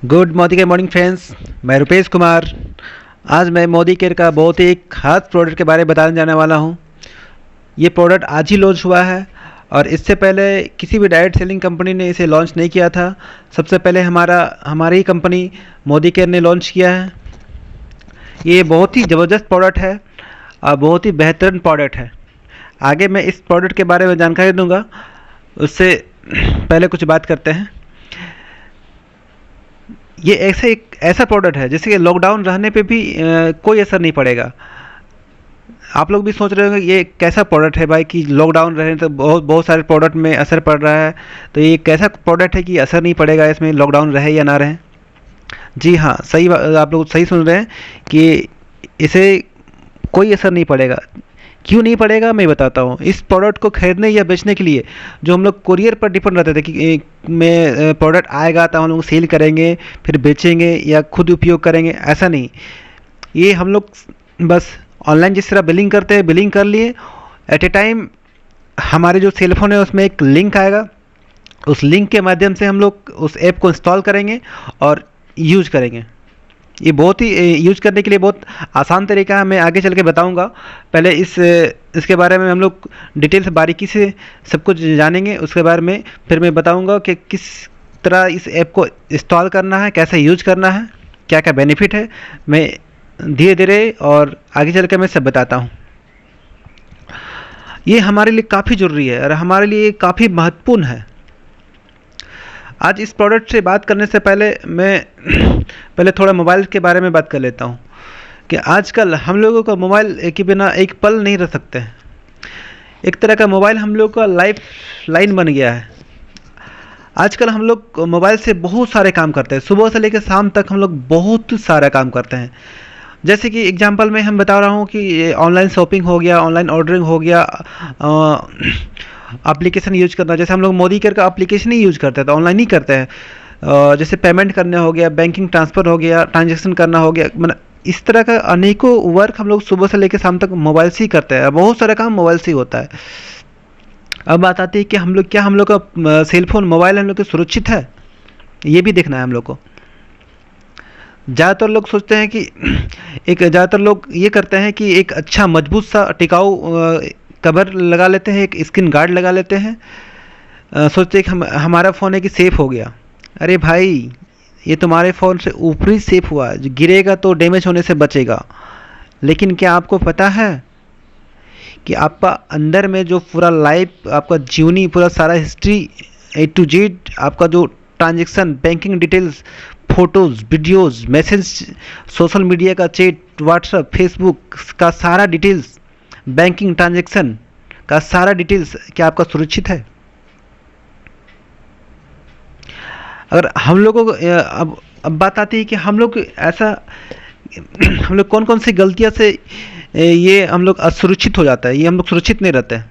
Good Modi के morning friends. मैं रुपेश कुमार। आज मैं मोदी केयर का बहुत ही खास प्रोडक्ट के बारे में बताने जाने वाला हूँ। ये प्रोडक्ट आज ही लॉन्च हुआ है और इससे पहले किसी भी डायरेक्ट सेलिंग कंपनी ने इसे लॉन्च नहीं किया था। सबसे पहले हमारी ही कंपनी मोदी केयर ने लॉन्च किया है। ये बहुत ही ज़बरदस्त प्रोडक्ट है और बहुत ही बेहतरीन प्रोडक्ट है। आगे मैं इस प्रोडक्ट के बारे में जानकारी दूंगा, उससे पहले कुछ बात करते हैं। ये एक ऐसा प्रोडक्ट है जैसे कि लॉकडाउन रहने पे भी कोई असर नहीं पड़ेगा। आप लोग भी सोच रहे होंगे ये कैसा प्रोडक्ट है भाई कि लॉकडाउन रहे तो बहुत बहुत सारे प्रोडक्ट में असर पड़ रहा है, तो ये कैसा प्रोडक्ट है कि असर नहीं पड़ेगा इसमें, लॉकडाउन रहे या ना रहे। जी हाँ, आप लोग सही सुन रहे हैं कि इसे कोई असर नहीं पड़ेगा। क्यों नहीं पड़ेगा मैं बताता हूँ। इस प्रोडक्ट को खरीदने या बेचने के लिए जो हम लोग कुरियर पर डिपेंड रहते थे कि में प्रोडक्ट आएगा तो हम लोग सेल करेंगे, फिर बेचेंगे या खुद उपयोग करेंगे, ऐसा नहीं। ये हम लोग बस ऑनलाइन जिस तरह बिलिंग करते हैं, बिलिंग कर लिए, एट ए टाइम हमारे जो सेल फोन है उसमें एक लिंक आएगा। उस लिंक के माध्यम से हम लोग उस ऐप को इंस्टॉल करेंगे और यूज करेंगे। ये बहुत ही यूज करने के लिए बहुत आसान तरीका है, मैं आगे चल के बताऊंगा। पहले इसके बारे में हम लोग डिटेल से बारीकी से सब कुछ जानेंगे। उसके बारे में फिर मैं बताऊंगा कि किस तरह इस ऐप को इंस्टॉल करना है, कैसे यूज करना है, क्या क्या बेनिफिट है। मैं धीरे धीरे और आगे चल के मैं सब बताता हूँ। ये हमारे लिए काफ़ी ज़रूरी है और हमारे लिए काफ़ी महत्वपूर्ण है। आज इस प्रोडक्ट से बात करने से पहले मैं पहले थोड़ा मोबाइल के बारे में बात कर लेता हूँ कि आजकल हम लोगों का मोबाइल के बिना एक पल नहीं रह सकते हैं। एक तरह का मोबाइल हम लोग का लाइफ लाइन बन गया है। आजकल हम लोग मोबाइल से बहुत सारे काम करते हैं, सुबह से लेकर शाम तक हम लोग बहुत सारा काम करते हैं। जैसे कि एग्जांपल में हम बता रहा हूँ कि ऑनलाइन शॉपिंग हो गया, ऑनलाइन ऑर्डरिंग हो गया, एप्लीकेशन यूज करना। जैसे हम लोग मोदी केयर का एप्लीकेशन ही यूज करते हैं तो ऑनलाइन ही करते हैं। जैसे पेमेंट करने हो गया, बैंकिंग ट्रांसफ़र हो गया, ट्रांजेक्शन करना हो गया, मतलब इस तरह का अनेकों वर्क हम लोग सुबह से लेकर शाम तक मोबाइल से ही करते हैं। बहुत सारा काम मोबाइल से ही होता है। अब बात आती है कि हम लोग का सेल फोन मोबाइल हम लोग के सुरक्षित है, ये भी देखना है हम लोग को। ज़्यादातर लोग सोचते हैं कि ज़्यादातर लोग ये करते हैं कि एक अच्छा मजबूत सा टिकाऊ कवर लगा लेते हैं, एक स्क्रीन गार्ड लगा लेते हैं। सोचते हैं कि हमारा फ़ोन है कि सेफ़ हो गया। अरे भाई, ये तुम्हारे फ़ोन से ऊपरी सेफ हुआ, जो गिरेगा तो डैमेज होने से बचेगा। लेकिन क्या आपको पता है कि आपका अंदर में जो पूरा लाइफ, आपका जीवनी, पूरा सारा हिस्ट्री A to Z, आपका जो transaction, banking details, photos, videos, message, social media का चैट, व्हाट्सएप, फेसबुक का सारा डिटेल्स, बैंकिंग ट्रांजेक्शन का सारा डिटेल्स क्या आपका सुरक्षित है? अगर हम लोगों को अब बात आती है कि हम लोग ऐसा हम लोग कौन कौन सी गलतियां से ये हम लोग असुरक्षित हो जाता है, ये हम लोग सुरक्षित नहीं रहते हैं।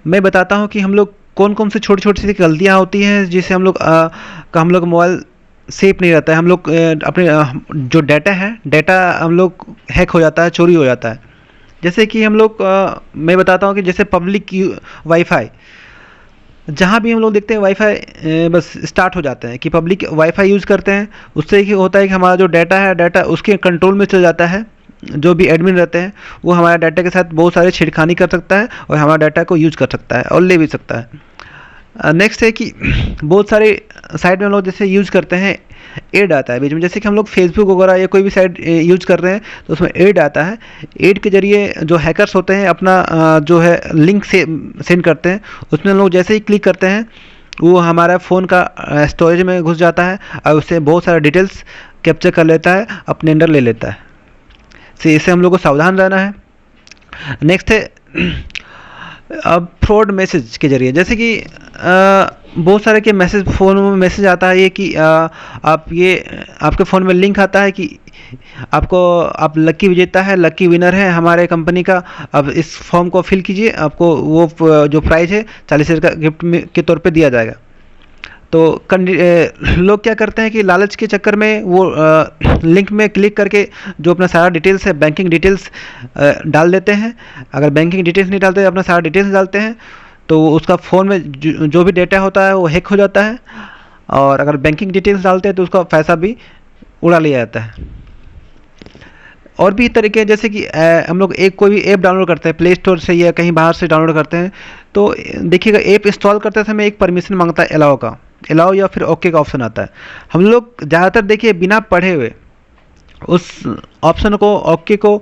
मैं बताता हूँ कि हम लोग कौन कौन सी छोटी छोटी सी गलतियाँ होती हैं जिससे हम लोग मोबाइल सेफ नहीं रहता है। हम लोग अपने जो डाटा है, डाटा हम लोग हैक हो जाता है, चोरी हो जाता है। जैसे कि हम लोग मैं बताता हूँ कि जैसे पब्लिक वाईफाई, जहाँ भी हम लोग देखते हैं वाईफाई बस स्टार्ट हो जाते हैं कि पब्लिक वाईफाई यूज़ करते हैं। उससे क्या होता है कि हमारा जो डाटा है, डाटा उसके कंट्रोल में चल जाता है। जो भी एडमिन रहते हैं वो हमारे डाटा के साथ बहुत सारे छेड़खानी कर सकता है और हमारा डाटा को यूज़ कर सकता है और ले भी सकता है। नेक्स्ट है कि बहुत सारे साइट में हम लोग जैसे यूज़ करते हैं, एड आता है बीच में। जैसे कि हम लोग फेसबुक वगैरह या कोई भी साइट यूज कर रहे हैं तो उसमें एड आता है। एड के जरिए जो हैकर्स होते हैं अपना जो है लिंक से सेंड करते हैं। उसमें हम लोग जैसे ही क्लिक करते हैं वो हमारा फ़ोन का स्टोरेज में घुस जाता है और उससे बहुत सारा डिटेल्स कैप्चर कर लेता है, अपने अंडर ले लेता है। इससे हम लोग को सावधान रहना है। नेक्स्ट है अब फ्रॉड मैसेज के जरिए। जैसे कि बहुत सारे के मैसेज, फ़ोन में मैसेज आता है ये कि आपके फ़ोन में लिंक आता है कि आप लकी विजेता है, लकी विनर है हमारे कंपनी का। अब इस फॉर्म को फिल कीजिए, आपको वो जो प्राइज़ है 40,000 का गिफ्ट में के तौर पे दिया जाएगा। तो लोग क्या करते हैं कि लालच के चक्कर में वो लिंक में क्लिक करके जो अपना सारा डिटेल्स है, बैंकिंग डिटेल्स डाल देते हैं। अगर बैंकिंग डिटेल्स नहीं डालते, अपना सारा डिटेल्स डालते हैं तो उसका फ़ोन में जो भी डेटा होता है वो हैक हो जाता है और अगर बैंकिंग डिटेल्स डालते हैं तो उसका पैसा भी उड़ा लिया जाता है। और भी तरीके जैसे कि हम लोग एक कोई भी ऐप डाउनलोड करते हैं प्ले स्टोर से या कहीं बाहर से डाउनलोड करते हैं, तो देखिएगा ऐप इंस्टॉल करते समय एक परमिशन मांगता है अलाउ का, अलाउ या फिर ओके का ऑप्शन आता है। हम लोग ज़्यादातर देखिए बिना पढ़े हुए उस ऑप्शन को ओके को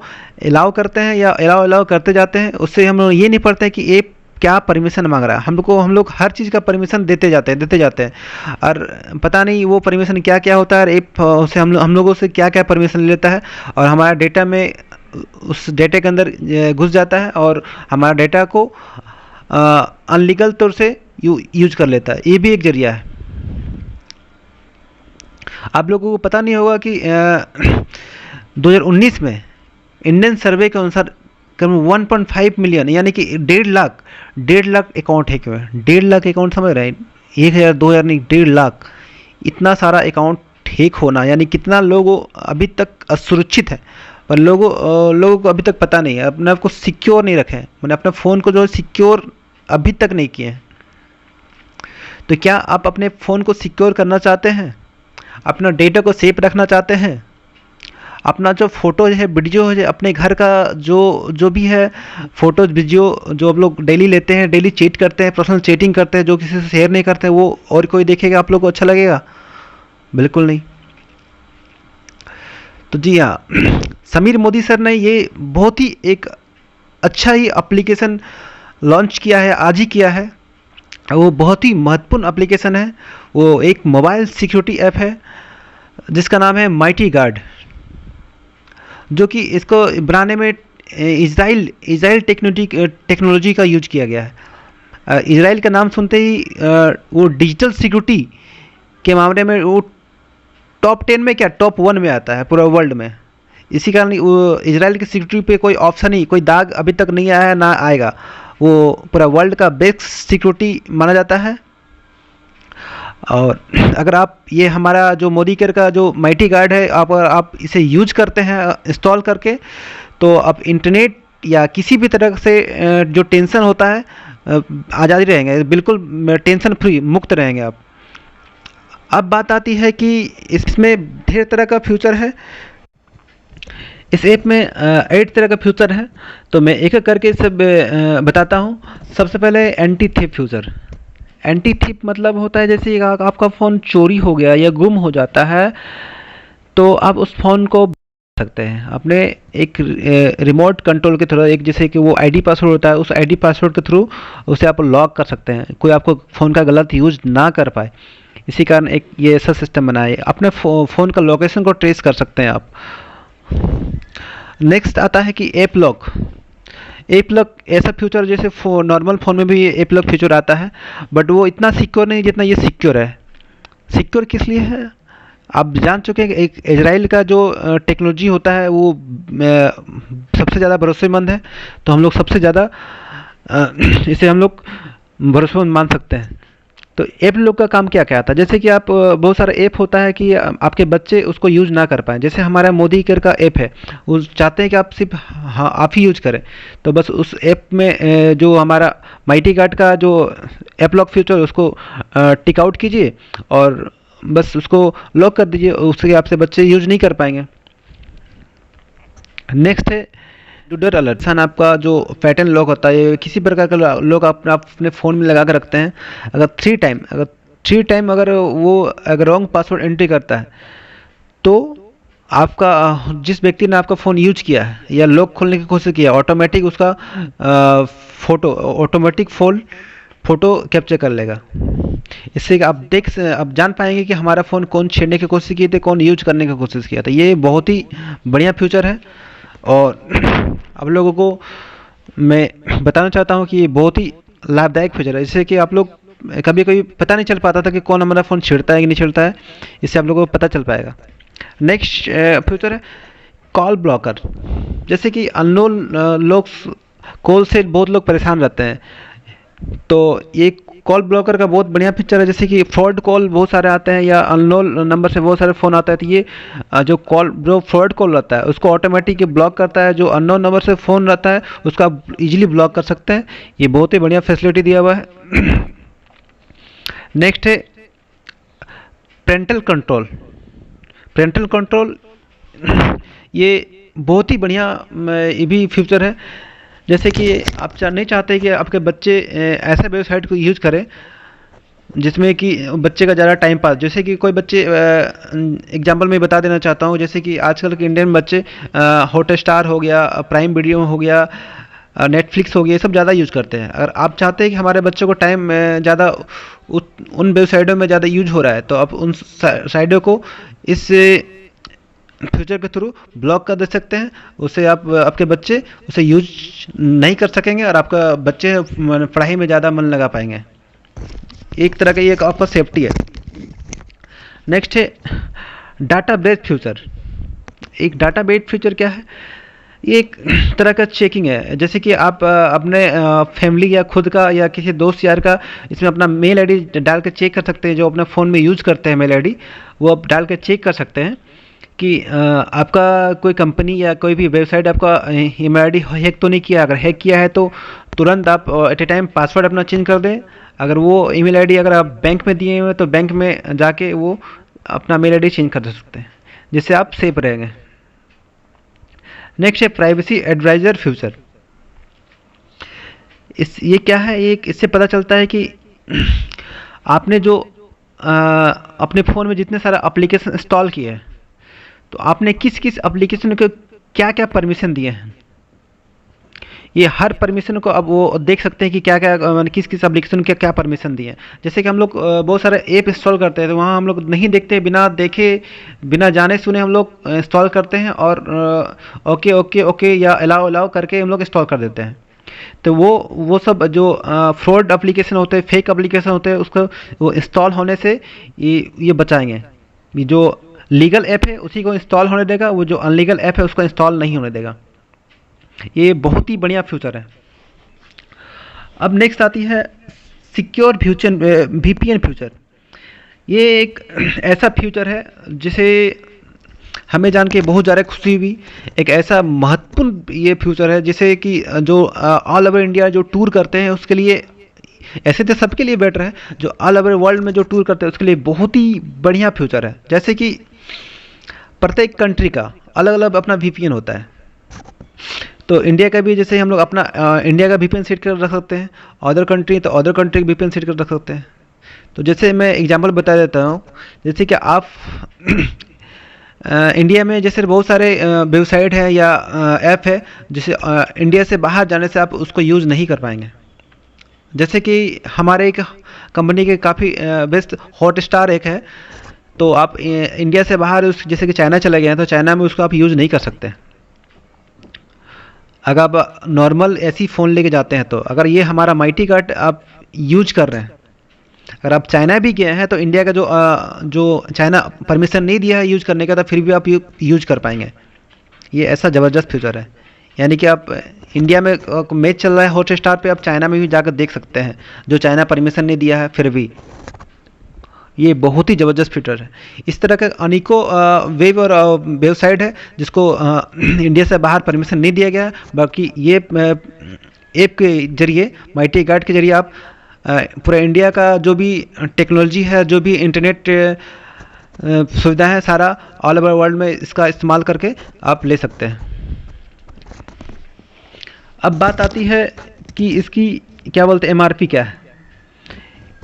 अलाउ करते हैं या अलाउ अलाउ करते जाते हैं, उससे हम लोग ये नहीं पढ़ते हैं कि ऐप क्या परमिशन मांग रहा है हमको। हम लोग हर चीज़ का परमिशन देते जाते हैं और पता नहीं वो परमिशन क्या क्या होता है, और ऐप से हम लोगों से क्या क्या परमिशन लेता है और हमारा डेटा में उस डेटा के अंदर घुस जाता है और हमारा डेटा को अनलीगल तौर से यूज कर लेता है। ये भी एक जरिया है। आप लोगों को पता नहीं होगा कि 2019 में इंडियन सर्वे के अनुसार करीब 1.5 मिलियन यानी कि 1.5 लाख अकाउंट हैक हुए हैं। 1.5 लाख अकाउंट समझ रहे हैं? 1,000 2,000 नहीं, 1.5 लाख। इतना सारा अकाउंट हैक होना यानी कितना लोगों अभी तक असुरक्षित है, पर लोगों को अभी तक पता नहीं है, अपने आप को सिक्योर नहीं रखे हैं, मैंने अपने फ़ोन को जो है सिक्योर अभी तक नहीं किए हैं। तो क्या आप अपने फ़ोन को सिक्योर करना चाहते हैं? अपना डेटा को सेफ रखना चाहते हैं? अपना जो फ़ोटो है वीडियो है अपने घर का जो भी है फ़ोटो वीडियो जो आप लोग डेली लेते हैं, डेली चैट करते हैं, पर्सनल चैटिंग करते हैं, जो किसी से शेयर नहीं करते हैं, वो और कोई देखेगा आप लोग को अच्छा लगेगा? बिल्कुल नहीं। तो जी हाँ, समीर मोदी सर ने ये बहुत ही एक अच्छा ही एप्लीकेशन लॉन्च किया है, आज ही किया है। वो बहुत ही महत्वपूर्ण एप्लीकेशन है। वो एक मोबाइल सिक्योरिटी ऐप है जिसका नाम है माइटी गार्ड, जो कि इसको बनाने में इज़राइल टेक्नोलॉजी का यूज किया गया है। इज़राइल का नाम सुनते ही वो डिजिटल सिक्योरिटी के मामले में वो टॉप 10 में क्या टॉप 1 में आता है पूरा वर्ल्ड में। इसी कारण वो इज़राइल की सिक्योरिटी पे कोई ऑप्शन ही कोई दाग अभी तक नहीं आया है ना आएगा। वो पूरा वर्ल्ड का बेस्ट सिक्योरिटी माना जाता है। और अगर आप ये हमारा जो मोदी केयर का जो माइटी गार्ड है आप इसे यूज करते हैं इंस्टॉल करके, तो आप इंटरनेट या किसी भी तरह से जो टेंशन होता है आज़ादी रहेंगे, बिल्कुल टेंशन फ्री मुक्त रहेंगे आप। अब बात आती है कि इसमें ढेर तरह का फ्यूचर है। इस ऐप में 8 तरह का फ्यूचर है, तो मैं एक एक करके सब बताता हूँ। सबसे पहले anti theft future. Anti thief मतलब होता है जैसे आपका फ़ोन चोरी हो गया या गुम हो जाता है, तो आप उस फ़ोन को सकते हैं अपने एक रिमोट कंट्रोल के थ्रू, एक जैसे कि वो आईडी पासवर्ड होता है, उस आईडी पासवर्ड के थ्रू उसे आप लॉक कर सकते हैं, कोई आपको फ़ोन का गलत यूज ना कर पाए। इसी कारण एक ये ऐसा सिस्टम बनाए, अपने फ़ोन का लोकेशन को ट्रेस कर सकते हैं आप। नेक्स्ट आता है कि ऐप लॉक। ऐप लॉक ऐसा फीचर जैसे नॉर्मल फ़ोन में भी ऐप लॉक फीचर आता है, बट वो इतना सिक्योर नहीं जितना ये सिक्योर है। सिक्योर किस लिए है आप जान चुके हैं कि एक इजराइल का जो टेक्नोलॉजी होता है वो सबसे ज़्यादा भरोसेमंद है, तो हम लोग सबसे ज़्यादा इसे हम लोग भरोसेमंद मान सकते हैं। तो ऐप लोग का काम क्या क्या आता है, जैसे कि आप बहुत सारा ऐप होता है कि आपके बच्चे उसको यूज़ ना कर पाएँ। जैसे हमारा मोदी केयर का ऐप है, वो चाहते हैं कि आप सिर्फ हाँ आप ही यूज करें, तो बस उस ऐप में जो हमारा माइटी गार्ड का जो ऐप लॉक फीचर उसको टिक आउट कीजिए और बस उसको लॉक कर दीजिए, उसके आपसे बच्चे यूज नहीं कर पाएंगे। नेक्स्ट है डूडर अलर्ट। सन आपका जो पैटर्न लॉक होता है, किसी प्रकार का लॉक आप अपने फ़ोन में लगा कर रखते हैं, अगर थ्री टाइम अगर रॉन्ग पासवर्ड एंट्री करता है, तो आपका जिस व्यक्ति ने आपका फ़ोन यूज किया है या लॉक खोलने की कोशिश किया, ऑटोमेटिक उसका ऑटोमेटिक फ़ोटो कैप्चर कर लेगा। इससे आप जान पाएंगे कि हमारा फ़ोन कौन छेड़ने की कोशिश की थी, कौन यूज करने की कोशिश किया था। ये बहुत ही बढ़िया फ्यूचर है और आप लोगों को मैं बताना चाहता हूँ कि ये बहुत ही लाभदायक फीचर है। जैसे कि आप लोग कभी कभी पता नहीं चल पाता था कि कौन हमारा फ़ोन छेड़ता है कि नहीं छेड़ता है, इससे आप लोगों को पता चल पाएगा। नेक्स्ट फीचर है कॉल ब्लॉकर। जैसे कि अननोन लोग कॉल से बहुत लोग परेशान रहते हैं, तो ये कॉल ब्लॉकर का बहुत बढ़िया फीचर है। जैसे कि फ्रॉड कॉल बहुत सारे आते हैं या अननोन नंबर से बहुत सारे फ़ोन आता है, तो ये जो फ्रॉड कॉल रहता है उसको ऑटोमेटिक ब्लॉक करता है। जो अननोन नंबर से फ़ोन रहता है उसका आप इजीली ब्लॉक कर सकते हैं। ये बहुत ही बढ़िया फैसिलिटी दिया हुआ है। नेक्स्ट है पेरेंटल कंट्रोल। पेरेंटल कंट्रोल ये बहुत ही बढ़िया ये भी फ्यूचर है। जैसे कि आप नहीं चाहते कि आपके बच्चे ऐसे वेबसाइट को यूज करें जिसमें कि बच्चे का ज़्यादा टाइम पास, जैसे कि कोई बच्चे एग्जांपल मैं बता देना चाहता हूँ, जैसे कि आजकल के इंडियन बच्चे हॉटस्टार हो गया, प्राइम वीडियो हो गया, नेटफ्लिक्स हो गया, ये सब ज़्यादा यूज़ करते हैं। अगर आप चाहते हैं कि हमारे बच्चों को टाइम ज़्यादा उन वेबसाइटों में ज़्यादा यूज हो रहा है, तो आप उन साइटों को इस फ्यूचर के थ्रू ब्लॉक कर दे सकते हैं। उससे आप आपके बच्चे उसे यूज नहीं कर सकेंगे और आपका बच्चे पढ़ाई में ज़्यादा मन लगा पाएंगे। एक तरह का ये एक आपका सेफ्टी है। नेक्स्ट है डाटा बेस्ड फ्यूचर। एक डाटा बेस्ड फ्यूचर क्या है? ये एक तरह का चेकिंग है। जैसे कि आप अपने फैमिली या खुद का या किसी दोस्त यार का इसमें अपना मेल आईडी डाल के चेक कर सकते हैं। जो अपने फ़ोन में यूज़ करते हैं मेल आईडी, वो आप डाल के चेक कर सकते हैं कि आपका कोई कंपनी या कोई भी वेबसाइट आपका ईमेल आईडी हैक तो नहीं किया। अगर हैक किया है तो तुरंत आप एट ए टाइम पासवर्ड अपना चेंज कर दें। अगर वो ईमेल आईडी अगर आप बैंक में दिए हुए हैं तो बैंक में जाके वो अपना मेल आईडी चेंज कर सकते हैं, जिससे आप सेफ रहेंगे। नेक्स्ट है प्राइवेसी एडवाइजर फ्यूचर। ये क्या है? एक इससे पता चलता है कि आपने जो अपने फ़ोन में जितने सारे एप्लीकेशन इंस्टॉल किए हैं, तो आपने किस किस एप्लीकेशन को क्या क्या परमिशन दिए हैं। ये हर परमिशन को अब वो देख सकते हैं कि क्या क्या किस किस एप्लीकेशन के क्या परमिशन दिए हैं। जैसे कि हम लोग बहुत सारे ऐप इंस्टॉल करते हैं, तो वहाँ हम लोग नहीं देखते, बिना देखे बिना जाने सुने हम लोग इंस्टॉल करते हैं और ओके ओके ओके या अलाउ अलाउ करके हम लोग इंस्टॉल कर देते हैं। तो वो सब जो फ्रॉड एप्लीकेशन होते हैं, फेक एप्लीकेशन होते हैं, उसको वो इंस्टॉल होने से ये बचाएंगे। ये जो लीगल ऐप है उसी को इंस्टॉल होने देगा, वो जो अनलीगल ऐप है उसको इंस्टॉल नहीं होने देगा। ये बहुत ही बढ़िया फ्यूचर है। अब नेक्स्ट आती है सिक्योर फ्यूचर, वीपीएन फ्यूचर। ये एक ऐसा फ्यूचर है जिसे हमें जान के बहुत ज़्यादा खुशी हुई। एक ऐसा महत्वपूर्ण ये फ्यूचर है जिसे कि जो ऑल ओवर इंडिया जो टूर करते हैं उसके लिए, ऐसे तो सबके लिए बेटर है, जो ऑल ओवर वर्ल्ड में जो टूर करते हैं उसके लिए बहुत ही बढ़िया फ्यूचर है। जैसे कि प्रत्येक कंट्री का अलग अलग अपना वीपीएन होता है, तो इंडिया का भी जैसे हम लोग अपना इंडिया का वीपीएन सेट कर रख सकते हैं, अदर कंट्री तो अदर कंट्री का वीपीएन सेट कर रख सकते हैं। तो जैसे मैं एग्जांपल बता देता हूँ, जैसे कि आप इंडिया में जैसे बहुत सारे वेबसाइट है या ऐप है जिसे इंडिया से बाहर जाने से आप उसको यूज़ नहीं कर पाएंगे। जैसे कि हमारे एक कंपनी के काफ़ी बेस्ट हॉटस्टार एक है, तो आप इंडिया से बाहर उस जैसे कि चाइना चले गए हैं तो चाइना में उसको आप यूज़ नहीं कर सकते। अगर आप नॉर्मल ऐसी फ़ोन लेके जाते हैं, तो अगर ये हमारा माइटी कार्ड आप यूज कर रहे हैं, अगर आप चाइना भी गए हैं तो इंडिया का जो चाइना परमिशन नहीं दिया है यूज करने का, तो फिर भी आप यूज कर पाएंगे। ये ऐसा ज़बरदस्त फ्यूचर है। यानी कि आप इंडिया में मैच चल रहा है हॉटस्टार पे, आप चाइना में भी जाकर देख सकते हैं, जो चाइना परमिशन नहीं दिया है फिर भी। ये बहुत ही ज़बरदस्त फीचर है। इस तरह का अनेकों वेब और वेबसाइट है जिसको इंडिया से बाहर परमिशन नहीं दिया गया है। बाकी ये ऐप के जरिए, माइटी गार्ड के जरिए आप पूरा इंडिया का जो भी टेक्नोलॉजी है, जो भी इंटरनेट सुविधा है, सारा ऑल ओवर वर्ल्ड में इसका इस्तेमाल करके आप ले सकते हैं। अब बात आती है कि इसकी क्या बोलते हैं, एमआरपी क्या है।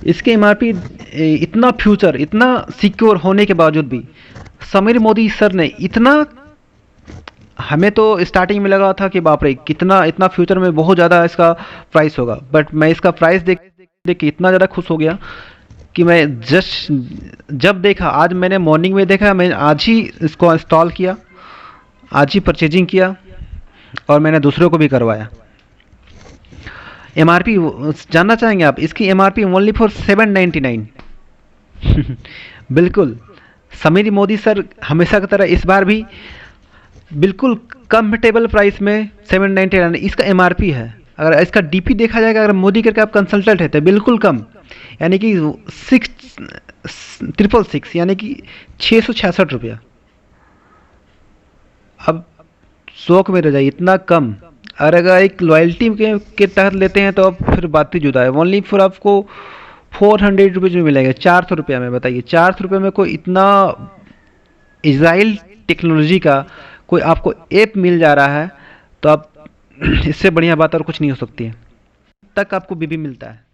इसके एमआरपी इतना फ्यूचर, इतना सिक्योर होने के बावजूद भी समीर मोदी सर ने इतना, हमें तो स्टार्टिंग में लगा था कि बाप रे कितना, इतना फ्यूचर में बहुत ज़्यादा इसका प्राइस होगा, बट मैं इसका प्राइस देख के इतना ज़्यादा खुश हो गया कि मैं जस्ट जब देखा, आज मैंने मॉर्निंग में देखा, मैं आज ही इसको इंस्टॉल किया, आज ही परचेजिंग किया और मैंने दूसरों को भी करवाया। एमआरपी जानना चाहेंगे आप? इसकी एमआरपी ओनली फॉर 799। बिल्कुल समीर मोदी सर हमेशा की तरह इस बार भी बिल्कुल कंफर्टेबल प्राइस में 799 इसका एमआरपी है। अगर इसका डीपी देखा जाएगा, अगर मोदी करके आप कंसल्टेंट है तो बिल्कुल कम, यानी कि 6,666 यानी कि 666 रुपया। अब शौक में रह जाए, इतना कम। और अगर एक लॉयल्टी के तहत लेते हैं तो अब फिर बात ही जुदा है। ओनली फॉर आपको 400 रुपीज़ में मिलेगा, 400 रुपये में। बताइए, 400 रुपये में कोई इतना इज़राइल टेक्नोलॉजी का कोई आपको ऐप मिल जा रहा है, तो आप इससे बढ़िया बात और कुछ नहीं हो सकती है। तक आपको बीबी मिलता है।